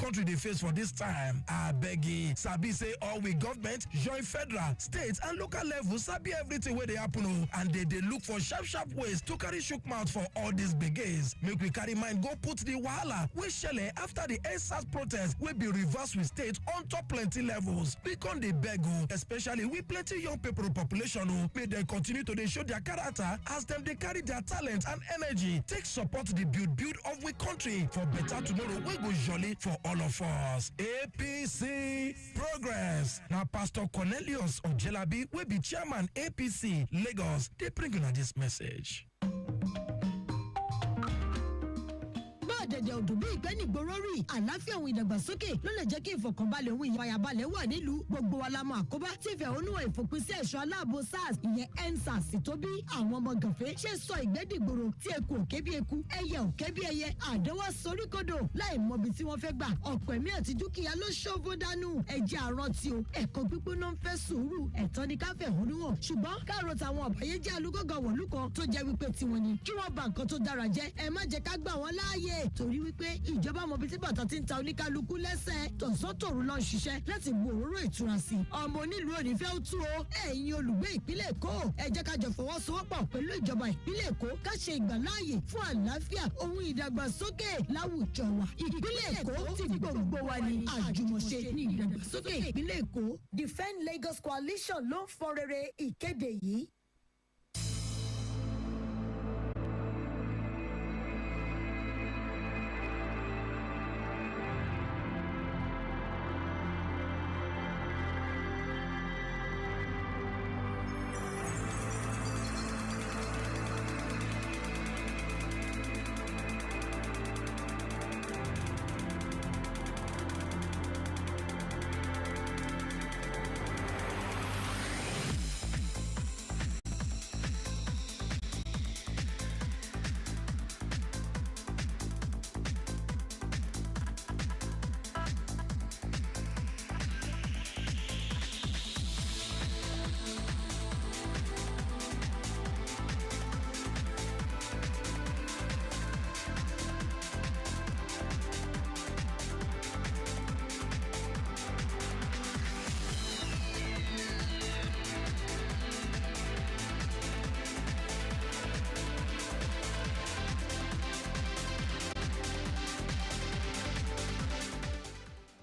country dey face for this time. Abeg, sabi say all we government join federal, state and local level sabi everything wey dey happen o, and they dey look for sharp ways to carry chook mouth for all these gbege. Make we carry mind go put the wahala wey shele after the EndSARS protest wey be reverse with state on top plenty levels. We con dey beg o, especially we plenty young people population o, make dem continue to dey show their character as dem dey carry their talent and energy take support the build of we country for better tomorrow wey go jolly for all of us. APC Progress. Na Pastor Cornelius Ojelabi wey be chairman APC Lagos dey bring una this message. Dẹ̀dẹ̀ òdò bí ìgbẹ́ nìgboro rí àlàáfíà òun ìdàgbàsókè ló lè jẹ́ kí ìfọ̀kànbalẹ̀ òun ìfàyàbalẹ̀ wà nílùú gbogbo wa la mọ̀ àkóbá tí ìfẹ̀hónúhàn ìfòpin sí ẹ̀ṣọ́ aláàbò SARS ìyẹn EndSARS tó bí àwọn ọmọ gànfẹ́ ṣe sọ ìgbẹ́dìgboro tí eku òkè bí eku ẹyẹ òkè bí ẹyẹ àdánwò soríkodò láì mọbi tí wọ́n fẹ́ gbà ọ̀pọ̀ ẹ̀mí àti dúkìá ló ṣòfò dànù ẹ̀jẹ̀ àrántí o ẹ̀kọ́ gbígbóná ń fẹ́ sùúrù ẹ̀tọ́ ni ká fẹ̀hónúhàn ṣùgbọ́n káàró táwọn ọ̀bàyéjẹ́ alúgọ́gọ́ wọ̀lú kan tó jẹ́ wípé tiwọn ni kí wọ́n ba nǹkan tó dára jẹ́ ẹ má jẹ́ ká gbà wọ́n láàyè torí wípé ìjọba mọ̀bí tí bàtà ti ń ta oníkálukú lẹ́sẹ̀ tọ̀sán-tòru lọ ń ṣiṣẹ́ láti bu òróró ìtura sí ọmọ onílùú òní fẹ́ ó tú o ẹ̀yin olùgbé ìpínlẹ̀ Èkó ẹ jẹ́ ká jọ fọwọ́sowọ́pọ̀ pẹ̀lú ìjọba ìpínlẹ̀ Èkó ká ṣe ìgbàláàyè fún àlàáfíà ohun ìdàgbàsókè láwùjọ wa ìpínlẹ̀ Èkó ti gbogbo wa ní àjùmọ̀ṣe ní ìdàgbàsókè ìpínlẹ̀ Èkó. Defend Lagos Coalition ló ń fọ rere ìkéde yìí.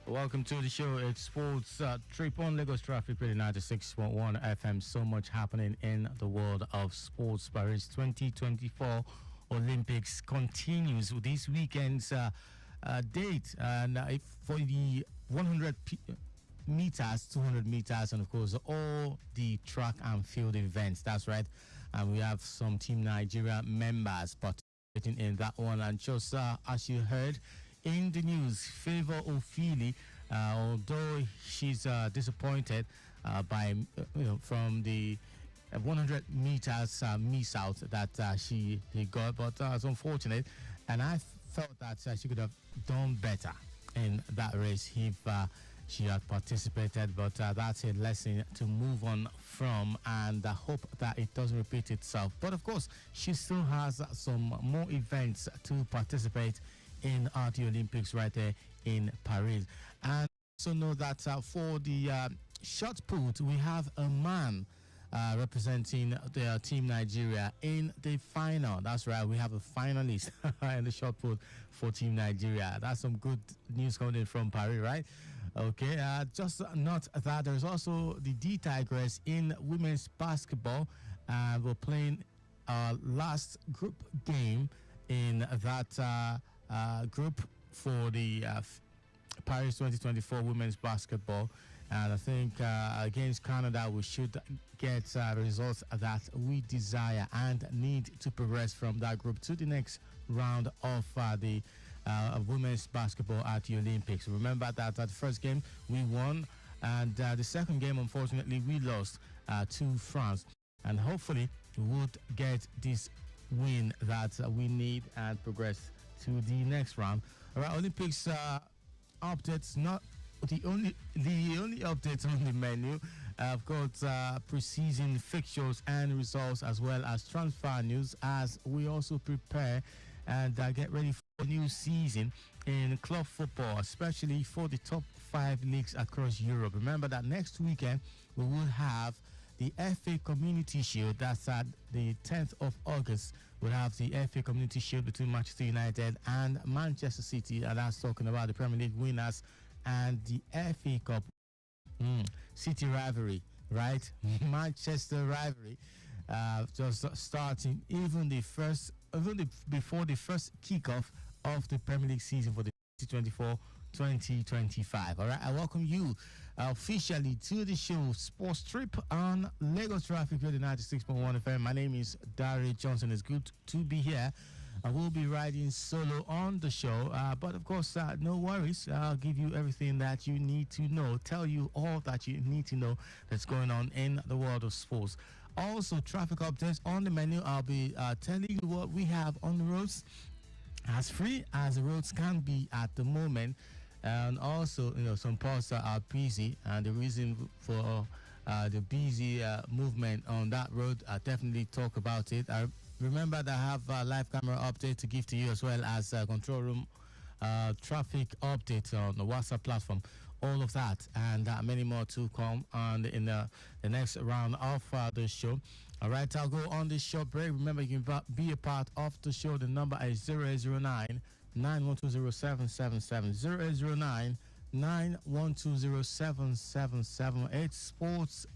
Welcome to the show. It's Sports Trip on Lagos Traffic Radio 96.1 FM. So much happening in the world of sports. Paris 2024 Olympics continues with this weekend's date. And for the 100 meters, 200 meters, and of course all the track and field events. That's right. And we have some Team Nigeria members participating in that one. And just as you heard in the news, Favour Ofili, although she's disappointed by from the 100 meters miss out that she got, but it's unfortunate, and I felt that she could have done better in that race if she had participated. But that's a lesson to move on from, and I hope that it doesn't repeat itself. But of course, she still has some more events to participate in the Olympics right there in Paris. And also know that for the shot put, we have a man representing the Team Nigeria in the final. That's right, we have a finalist in the shot put for Team Nigeria. That's some good news coming from Paris, right? Okay, just not that, there's also the D-Tigress in women's basketball. We're playing our last group game in that group for the Paris 2024 women's basketball, and I think against Canada we should get results that we desire and need to progress from that group to the next round of the women's basketball at the Olympics. Remember that the first game we won, and the second game unfortunately we lost to France, and hopefully we would get this win that we need and progress to the next round. All right, Olympics updates, not the only updates on the menu. I've got preseason fixtures and results, as well as transfer news, as we also prepare and get ready for new season in club football, especially for the top 5 leagues across Europe. Remember that next weekend we will have the FA Community Shield. That's at the 10th of August. We'll have the FA Community Shield between Manchester United and Manchester City, and that's talking about the Premier League winners and the FA Cup. City rivalry, right? Manchester rivalry. Just starting even before the first kickoff of the Premier League season for the 2024-2025. All right, I welcome you officially to the show Sports Trip on Lagos Traffic Radio 96.1 FM. My name is Dari Johnson. It's good to be here. I will be riding solo on the show, but of course, no worries. I'll give you everything that you need to know, tell you all that you need to know that's going on in the world of sports. Also, traffic updates on the menu. I'll be telling you what we have on the roads, as free as the roads can be at the moment. And also, some parts are busy, and the reason for the busy movement on that road, I'll definitely talk about it. I remember that I have a live camera update to give to you, as well as control room traffic update on the WhatsApp platform. All of that and many more to come on in the next round of the show. All right, I'll go on this short break. Remember, you can be a part of the show. The number is 0809 9120777. 0809-9120777. It's Sports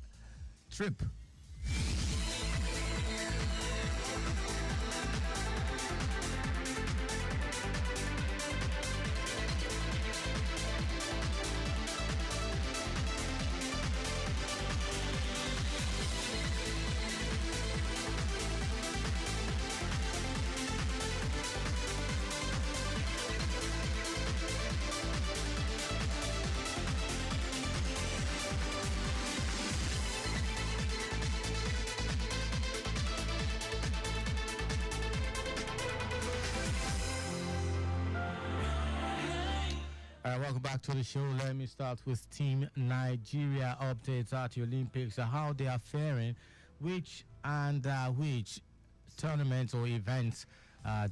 Trip. Welcome back to the show. Let me start with Team Nigeria updates at the Olympics, how they are faring, which tournaments or events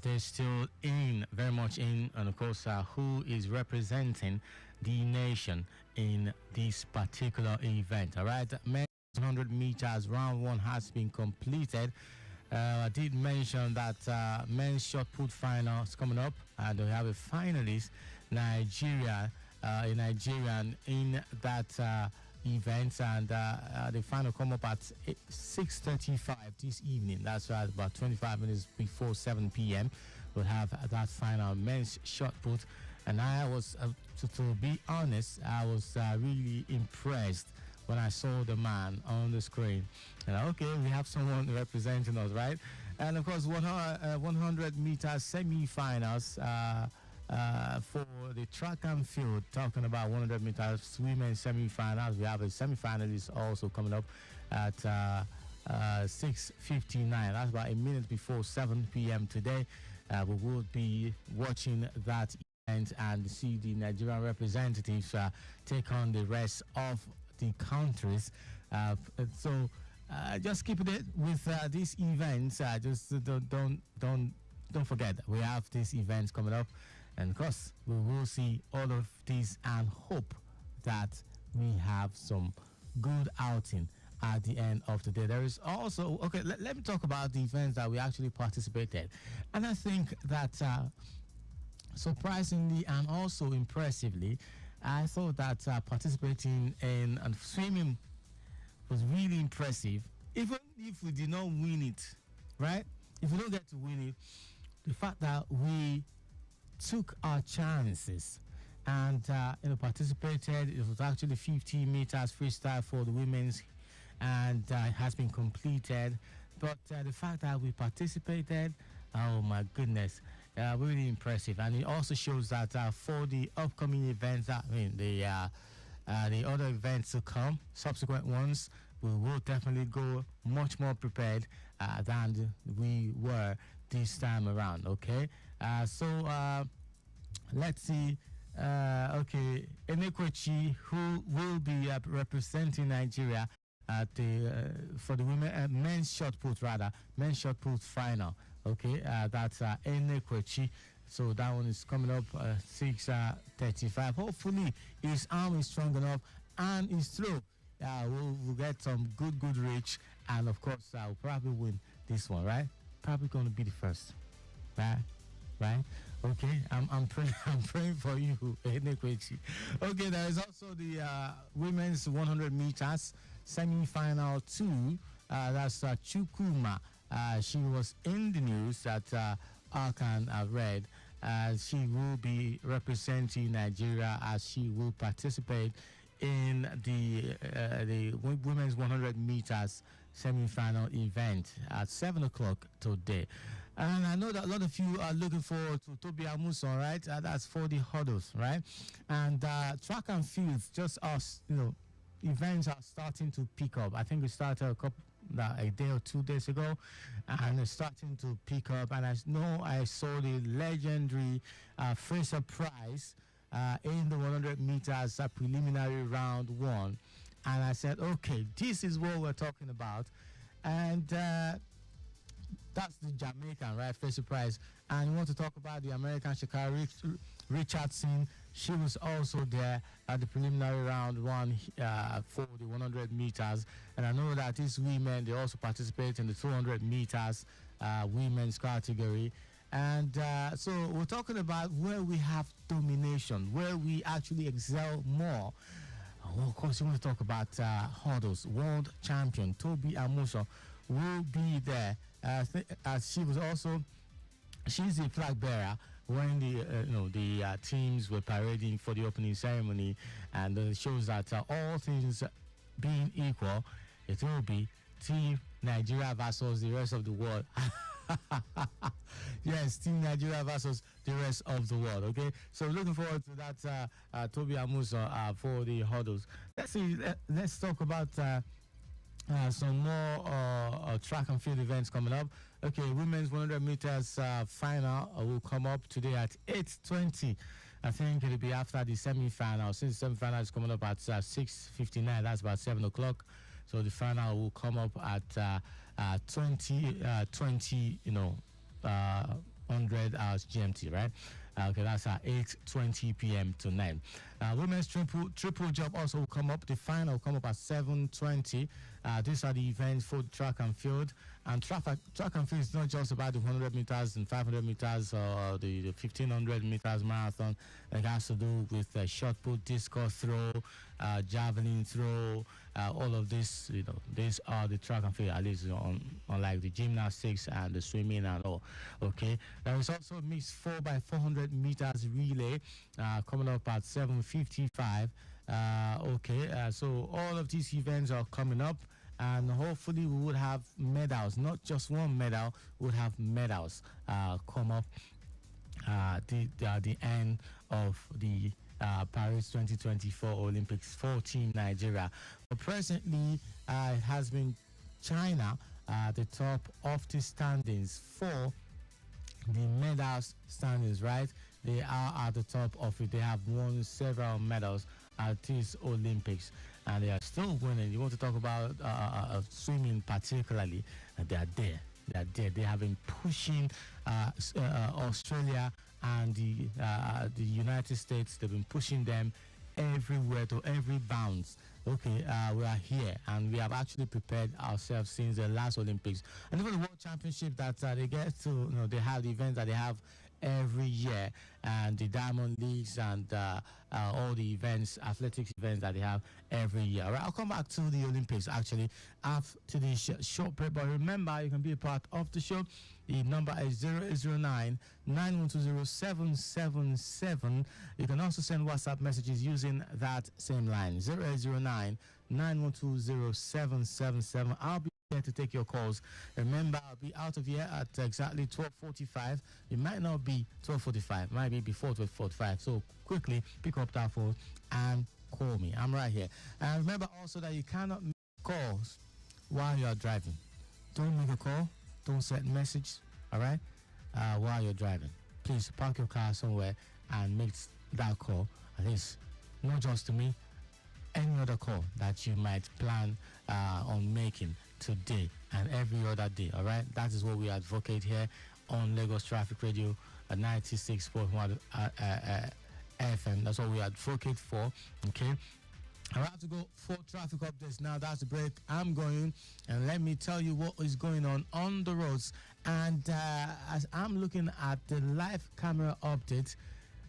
they're still in, very much in, and of course who is representing the nation in this particular event. All right, men's 100 meters round 1 has been completed. I did mention that men's shot put final is coming up, and we have a finalist, Nigeria, a Nigerian in that event, and the final come up at 6:35 this evening. That's right, about 25 minutes before 7 p.m. We'll have that final men's shot put, and I was, to be honest, I was really impressed when I saw the man on the screen. And okay, we have someone representing us, right? And of course, 100 meters semi-finals for the track and field. Talking about 100 meters women's semi-finals, we have a semi-finalist also coming up at 6:59. That's about a minute before 7 p.m. today. We will be watching that event and see the Nigerian representatives take on the rest of the countries. So just keep it with these events. Just don't forget we have these events coming up, and of course we will see all of these and hope that we have some good outing at the end of the day. There is also, okay, let me talk about the events that we actually participated, and I think that surprisingly and also impressively, I thought that participating in swimming was really impressive, even if we did not win it, right? If we don't get to win it, the fact that we took our chances and participated. It was actually 50 meters freestyle for the women's, and it has been completed. But the fact that we participated, oh my goodness, really impressive. And it also shows that for the upcoming events, the other events to come, subsequent ones, we will definitely go much more prepared than we were this time around. Okay, so let's see. Okay, Enekwechi, who will be representing Nigeria at for the women men's shot put final. Okay, that's Enekwechi So that one is coming up 6:35. Hopefully his arm is strong enough and his throw. We'll get some good reach, and of course we'll probably win this one, right? Probably going to be the first, right? Okay, I'm praying for you, Enekwechi. Okay, there is also the women's 100 meters semi-final 2. That's Chukuma. She was in the news that Arkan read. She will be representing Nigeria as she will participate in the women's 100 meters semi-final event at 7 o'clock today. And I know that a lot of you are looking forward to Toby Amuson, right? That's for the hurdles, right? And track and field, just us, events are starting to pick up. I think we started a day or 2 days ago, and it's starting to pick up. And I know I saw the legendary Fraser Price in the 100 meters preliminary round 1, and I said, okay, this is what we're talking about. And that's the Jamaican, right? Fraser Price. And we want to talk about the American Shakara Richardson. She was also there at the preliminary round 1 for the 100 meters. And I know that these women, they also participate in the 200 meters women's category. And so we're talking about where we have domination, where we actually excel more. Well, of course, you want to talk about hurdles. World champion Toby Amuson will be there. As she was also, she's the flag bearer when the teams were parading for the opening ceremony, and it shows that all things being equal, it will be Team Nigeria versus the rest of the world. Yes, Team Nigeria versus the rest of the world. Okay, so looking forward to that. Toby Amuson for the hurdles. Let's talk about some more track and field events coming up. Okay, women's 100 meters final will come up today at 8:20. I think it'll be after the semi-final. Since the semi-final is coming up at 6:59, that's about 7 o'clock. So the final will come up at 20, 100 hours GMT, right? Okay, that's at 8:20 p.m. tonight. Women's triple jump also will come up. The final will come up at 7:20. These are the events for track and field. And track and field is not just about the 100 meters and 500 meters or the 1500 meters marathon. It has to do with shot put, discus throw, javelin throw, all of this. These are the track and field, at least unlike the gymnastics and the swimming and all. Okay, there is also mixed 4x400 meters relay coming up at 7:55. So all of these events are coming up, and hopefully we would have medals, not just one medal, we would have medals come up the end of the Paris 2024 Olympics for Team Nigeria. But presently, it has been China the top of the standings for the medals standings, right? They are at the top of it. They have won several medals at these Olympics, and they are still winning. You want to talk about swimming particularly, they are there. They are there. They have been pushing Australia and the United States. They've been pushing them everywhere to every bounce. Okay, we are here, and we have actually prepared ourselves since the last Olympics. And even the World Championship that they get to, they have the events that they have every year, and the Diamond Leagues and all the events, athletics events that they have every year. All right, I'll come back to the Olympics actually after the short break. But remember, you can be a part of the show. The number is 0809 9120 777. You can also send WhatsApp messages using that same line, 0809 9120 777. I'll be here to take your calls. Remember, I'll be out of here at exactly 12:45. It might not be 12:45, might be before 12:45. So quickly pick up that phone and call me. I'm right here. And remember also that you cannot make calls while you are driving. Don't make a call. Don't send message. All right, while you're driving, please park your car somewhere and make that call. At least not just to me, any other call that you might plan on making today and every other day. All right, that is what we advocate here on Lagos Traffic Radio at 96.1 FM. That's what we advocate for. Okay. I have to go for traffic updates now. That's the break. I'm going, and let me tell you what is going on the roads. And as I'm looking at the live camera updates,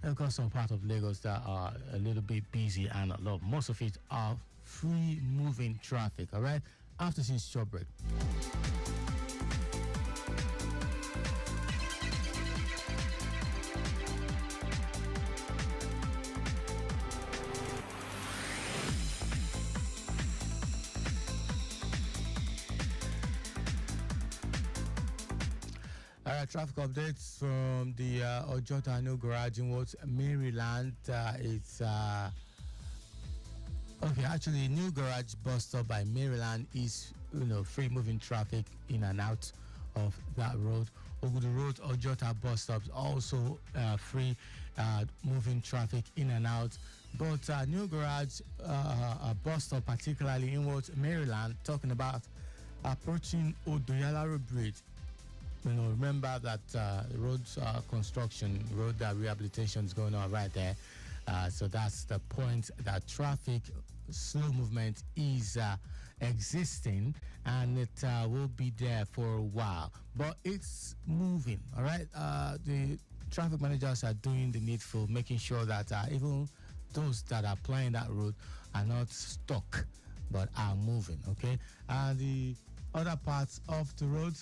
I've got some part of Lagos that are a little bit busy, and most of it are free moving traffic. All right, after this short break. All right, traffic updates from the Ojota New Garage in Maryland. It's okay. Actually, New Garage bus stop by Maryland is free moving traffic in and out of that road. Ogudu Road Ojota bus stops also free moving traffic in and out. But New Garage bus stop, particularly in Maryland, talking about approaching Odoyalaro Bridge. Remember that road construction, road rehabilitation is going on right there. So that's the point that traffic slow movement is existing, and it will be there for a while. But it's moving, all right? The traffic managers are doing the needful, making sure that even those that are plying that road are not stuck, but are moving, okay? And the other parts of the road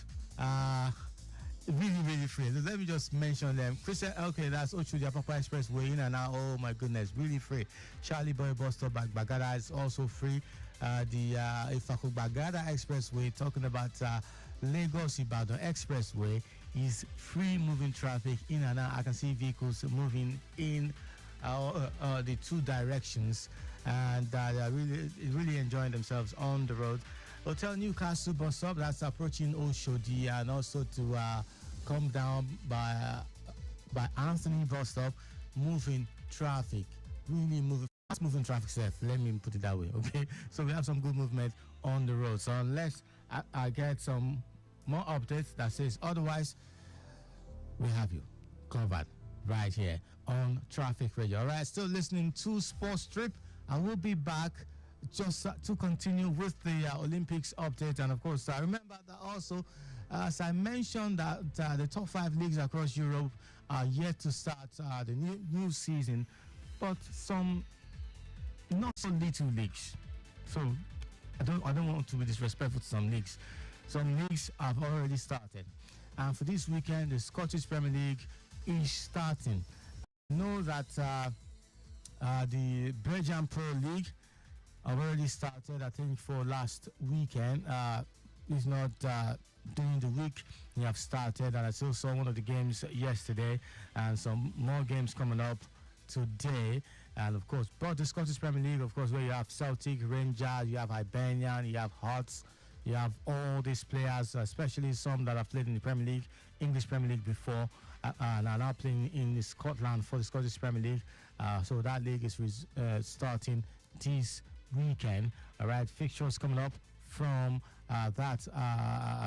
really free. Let me just mention them. Christian, okay, that's Ochudia Papa Expressway in and out. Oh my goodness, really free. Charlie Boy bus stop at Bagada is also free. The Ifako Bagada Expressway, talking about Lagos Ibadan Expressway, is free moving traffic in and out. I can see vehicles moving in the two directions, and they're really enjoying themselves on the road. Hotel Newcastle bus stop, that's approaching Oshodi, and also to come down by Anthony bus stop, moving traffic, really fast moving traffic safe. Let me put it that way, okay? So we have some good movement on the road. So unless I get some more updates that says otherwise, we have you covered right here on Traffic Radio. All right, still listening to Sports Trip, and we'll be back just to continue with the Olympics update. And of course, I remember that also, as I mentioned, that the top 5 leagues across Europe are yet to start the new season, but some not so little leagues. So I don't want to be disrespectful to some leagues. Some leagues have already started, and for this weekend, the Scottish Premier League is starting. I know that the Belgian Pro League I've already started, I think, for last weekend. It's not during the week. We have started, and I still saw one of the games yesterday, and some more games coming up today. And of course, but the Scottish Premier League, of course, where you have Celtic, Rangers, you have Hibernian, you have Hearts, you have all these players, especially some that have played in the Premier League, English Premier League before, and are now playing in Scotland for the Scottish Premier League. So that league is starting this weekend. All right, fixtures coming up from that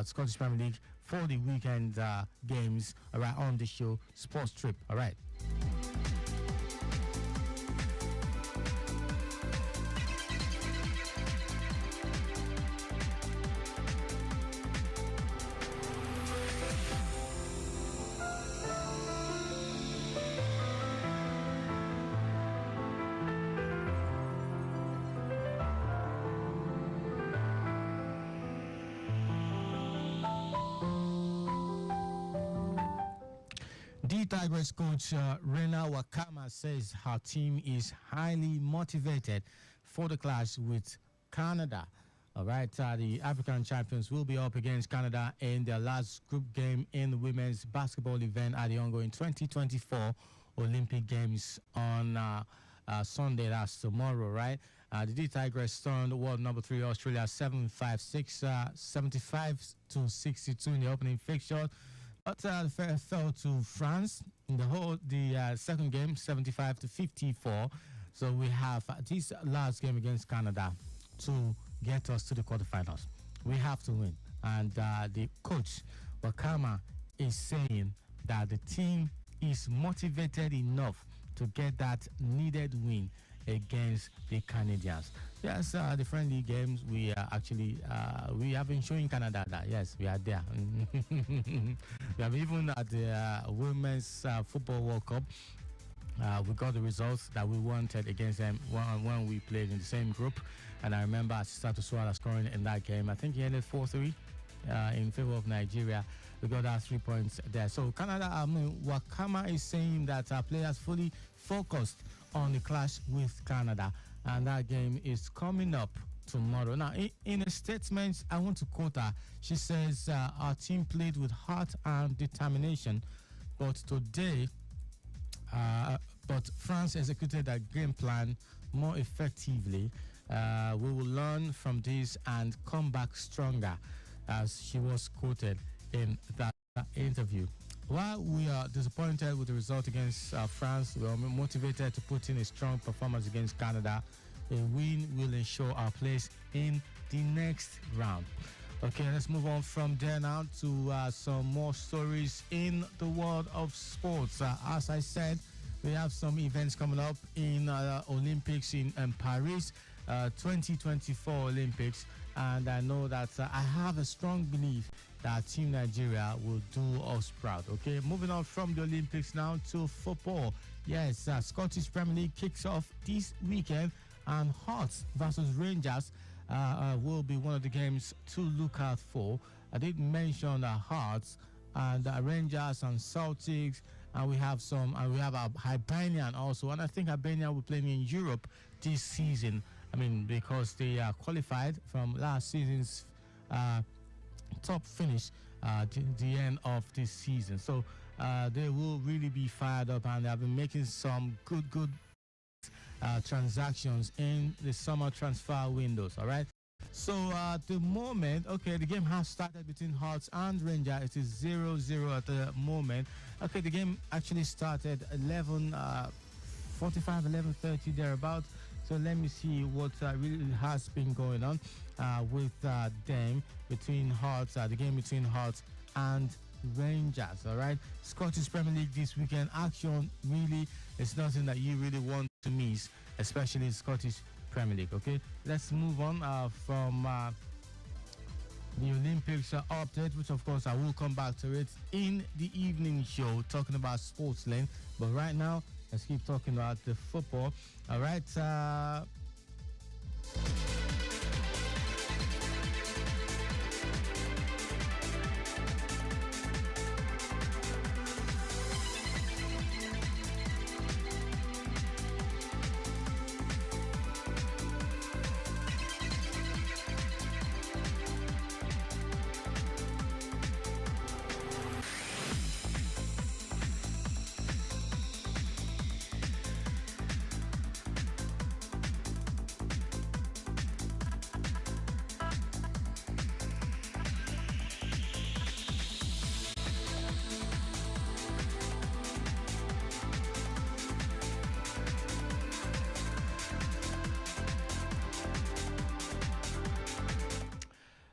Scottish Premier League for the weekend games. All right, on the show Sports Trip. All right. The Tigers coach Rena Wakama says her team is highly motivated for the clash with Canada. All right, the African champions will be up against Canada in their last group game in the women's basketball event at the ongoing 2024 Olympic Games on Sunday. That's tomorrow, right? The D Tigers stunned world number 3 Australia 7-5-6, 75-62 in the opening fixture. But fell to France in the second game, 75-54. So we have this last game against Canada to get us to the quarterfinals. We have to win, and the coach Wakama is saying that the team is motivated enough to get that needed win against the Canadians. Yes, the friendly games we are actually we have been showing Canada that yes we are there. We have even at the Women's Football World Cup. We got the results that we wanted against them when we played in the same group. And I remember Asisatu Suara scoring in that game. I think he ended 4-3 in favor of Nigeria. We got our 3 points there. So Canada, Wakama is saying that our players fully focused on the clash with Canada. And that game is coming up tomorrow. Now, in a statement, I want to quote her. She says, our team played with heart and determination, but today, but France executed their game plan more effectively. We will learn from this and come back stronger, as she was quoted in that interview. While we are disappointed with the result against France, we are motivated to put in a strong performance against Canada. A win will ensure our place in the next round. Okay, let's move on from there now to some more stories in the world of sports. As I said, we have some events coming up in Olympics in Paris, 2024 Olympics, and I know that I have a strong belief that Team Nigeria will do us proud. Okay, moving on from the Olympics now to football. Yes, Scottish Premier League kicks off this weekend, and Hearts versus Rangers will be one of the games to look out for. I did mention Hearts and Rangers and Celtics, and we have Hibernian also, and I think Hibernian will be playing in Europe this season. I mean, because they are qualified from last season's top finish to the end of this season. So they will really be fired up, and they have been making some good transactions in the summer transfer windows. All right. So at the moment, okay, the game has started between Hearts and Rangers. It is 0-0 at the moment. Okay, the game actually started 11:45, 11:30 thereabout. So let me see what really has been going on with them between Hearts, the game between Hearts and Rangers. All right, Scottish Premier League this weekend action really is nothing that you really want to miss, especially Scottish Premier League. Okay, let's move on from the Olympics update, which of course I will come back to it in the evening show talking about Sportsland. But right now, let's keep talking about the football. All right.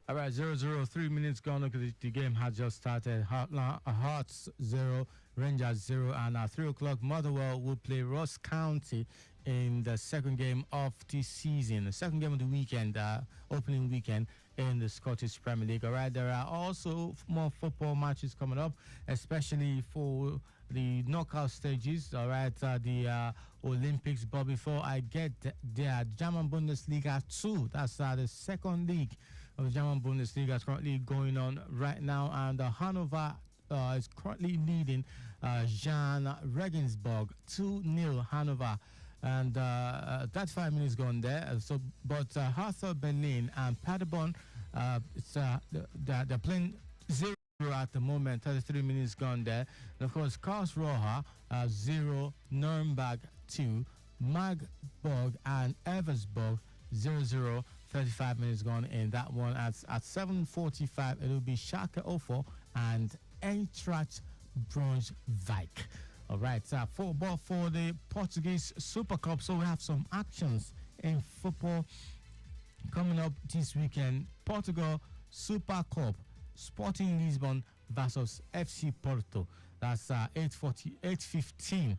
All right, 0-0, 3 minutes gone. Look, the game has just started. Hearts 0, Rangers 0, and at 3 o'clock, Motherwell will play Ross County in the second game of the season, the second game of the weekend, opening weekend in the Scottish Premier League. All right, there are also more football matches coming up, especially for the knockout stages. All right, the Olympics. But before I get there, German Bundesliga 2, that's the second league of the German Bundesliga is currently going on right now, and Hanover is currently leading Jan Regensburg 2-0 Hanover, and that's 5 minutes gone there. But Hertha Berlin and Paderborn, they're playing 0 at the moment. 33 minutes gone there, and of course Karlsruhe 0, Nuremberg 2, Magdeburg and Eversberg 0-0. 35 minutes gone in that one. At 7:45, it will be Schalke 04 and Eintracht Braunschweig. All right, football for the Portuguese Super Cup. So we have some actions in football coming up this weekend. Portugal Super Cup, Sporting Lisbon versus FC Porto. That's 8:15.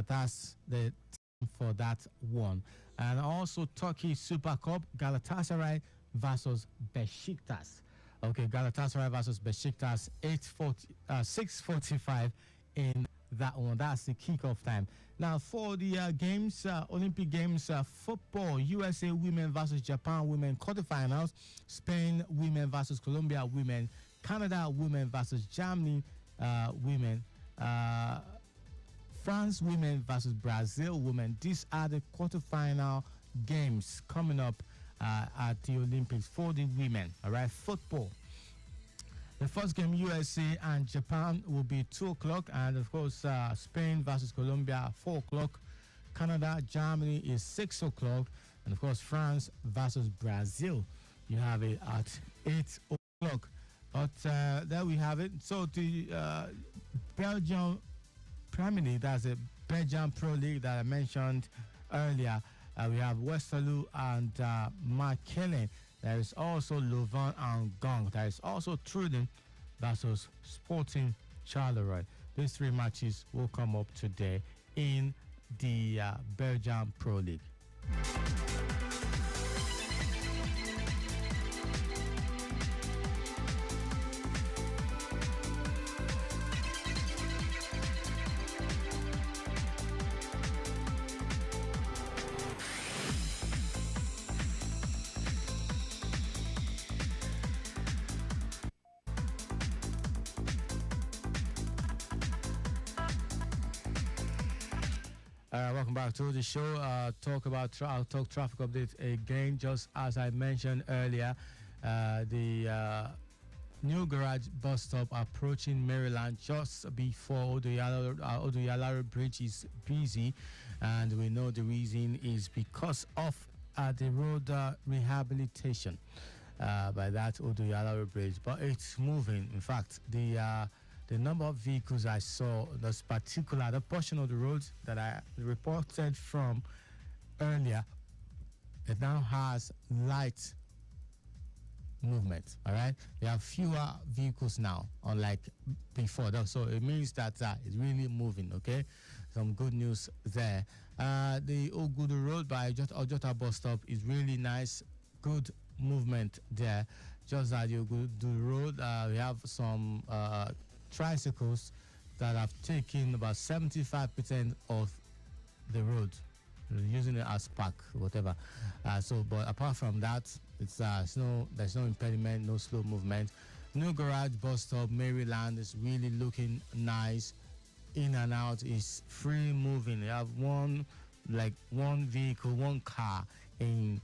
That's the time for that one. And also Turkey Super Cup, Galatasaray versus Besiktas. Okay, Galatasaray versus Besiktas, 6:45 in that one. That's the kickoff time. Now for the games, Olympic Games, football, USA women versus Japan women quarterfinals, Spain women versus Colombia women, Canada women versus Germany women, France women versus Brazil women. These are the quarterfinal games coming up at the Olympics for the women. All right, football. The first game, USA and Japan, will be 2 o'clock, and of course, Spain versus Colombia, 4 o'clock. Canada, Germany is 6 o'clock, and of course, France versus Brazil, you have it at 8 o'clock. But there we have it. So the Belgium Premier League, that's the Belgium Pro League that I mentioned earlier. We have Westerlo and Mechelen. There is also Louvain and Gong. There is also Truden versus Sporting Charleroi. These 3 matches will come up today in the Belgium Pro League. Welcome back to the show. I'll talk traffic update again. Just as I mentioned earlier, the New Garage bus stop approaching Maryland just before the Odoyalaro Bridge is busy, and we know the reason is because of the road rehabilitation by that Odoyalaro Bridge. But it's moving. In fact, the number of vehicles I saw, the portion of the road that I reported from earlier, it now has light movement. All right, there are fewer vehicles now, unlike before. So it means that it's really moving. Okay, some good news there. The Ogudu Road by Ojota bus stop is really nice. Good movement there. Just at the Ogudu Road, we have some tricycles that have taken about 75% of the road, using it as park, whatever. But apart from that, there's no impediment, no slow movement. New Garage bus stop, Maryland, is really looking nice. In and out is free moving. You have one vehicle, one car in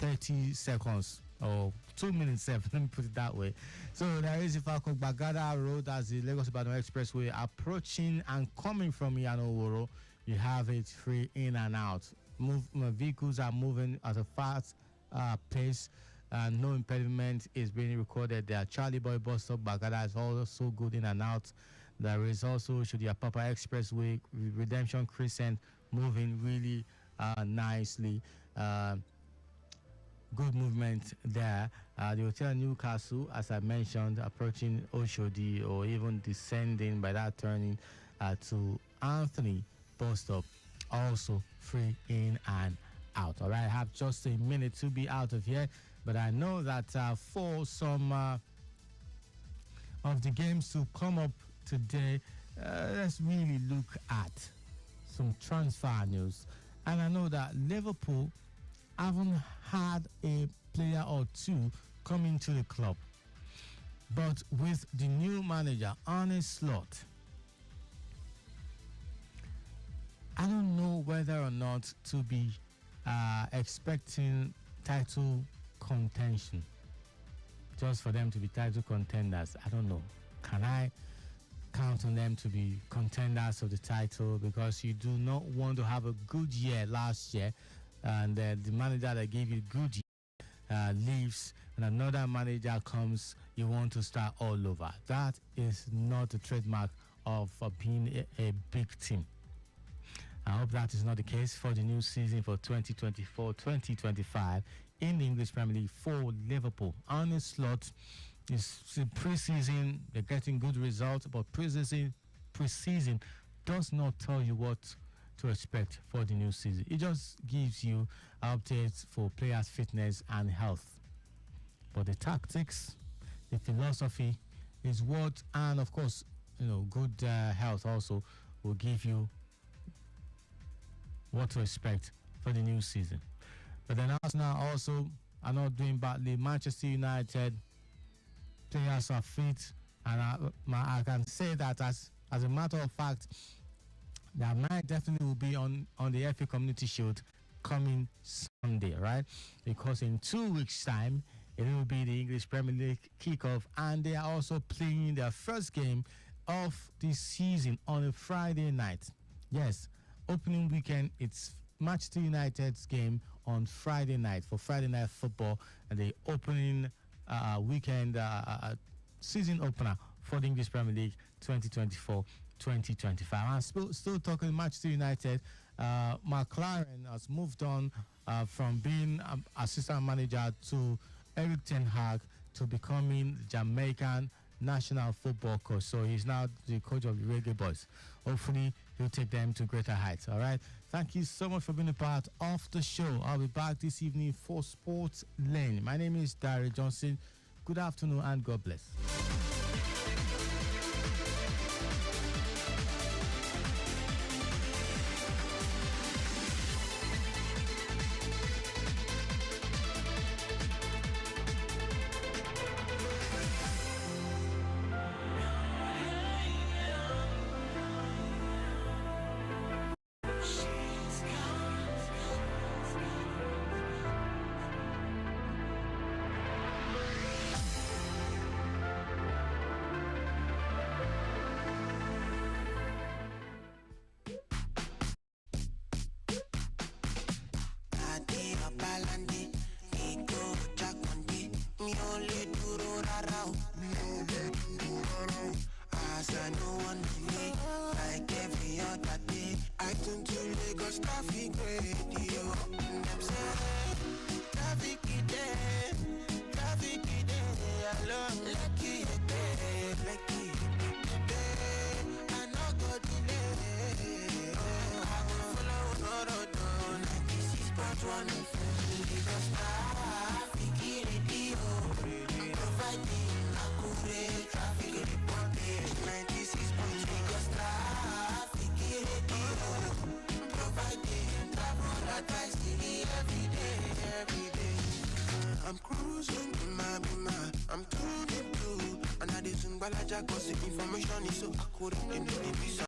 30 seconds. Or 2 minutes, let me put it that way. So there is Ifako Bagada Road as the Lagos Ibadan Expressway approaching and coming from Yanoworo. You have it free in and out. Vehicles are moving at a fast pace, and no impediment is being recorded there. Charlie Boy bus stop Bagada is also good in and out. There is also Shodia Papa Expressway, Redemption Crescent moving really nicely. Good movement there. The Hotel Newcastle, as I mentioned, approaching Oshodi or even descending by that turning to Anthony bus stop, also free in and out. All right, I have just a minute to be out of here, but I know that for some of the games to come up today, let's really look at some transfer news. And I know that Liverpool haven't had a player or two coming to the club. But with the new manager, Arne Slot, I don't know whether or not to be expecting title contention. Just for them to be title contenders, I don't know. Can I count on them to be contenders of the title? Because you do not want to have a good year last year, and the manager that gave you good year leaves, and another manager comes, you want to start all over. That is not the trademark of being a big team. I hope that is not the case for the new season for 2024-2025 in the English Premier League for Liverpool. Arne Slot It's pre-season, they're getting good results, but pre-season does not tell you what to expect for the new season. It just gives you updates for players' fitness and health. But the tactics, the philosophy is what, and of course, good health also will give you what to expect for the new season. But then Arsenal also are not doing badly. Manchester United players are fit, and I can say that as a matter of fact, that might definitely will be on the FA Community Shield coming Sunday, right? Because in 2 weeks' time, it will be the English Premier League kickoff, and they are also playing their first game of this season on a Friday night. Yes, opening weekend, it's Manchester United's game on Friday night for Friday Night Football, and the opening weekend season opener for the English Premier League 2024-2025. I'm still talking Manchester United. McLaren has moved on from being assistant manager to Eric Ten Hag to becoming the Jamaican national football coach. So he's now the coach of the Reggae Boys. Hopefully, he'll take them to greater heights. All right. Thank you so much for being a part of the show. I'll be back this evening for Sports Lane. My name is Dare Johnson. Good afternoon and God bless. I'm cruising in my bima. I'm tuning blue. And I did some balaja cause the information is so accurate in the visa.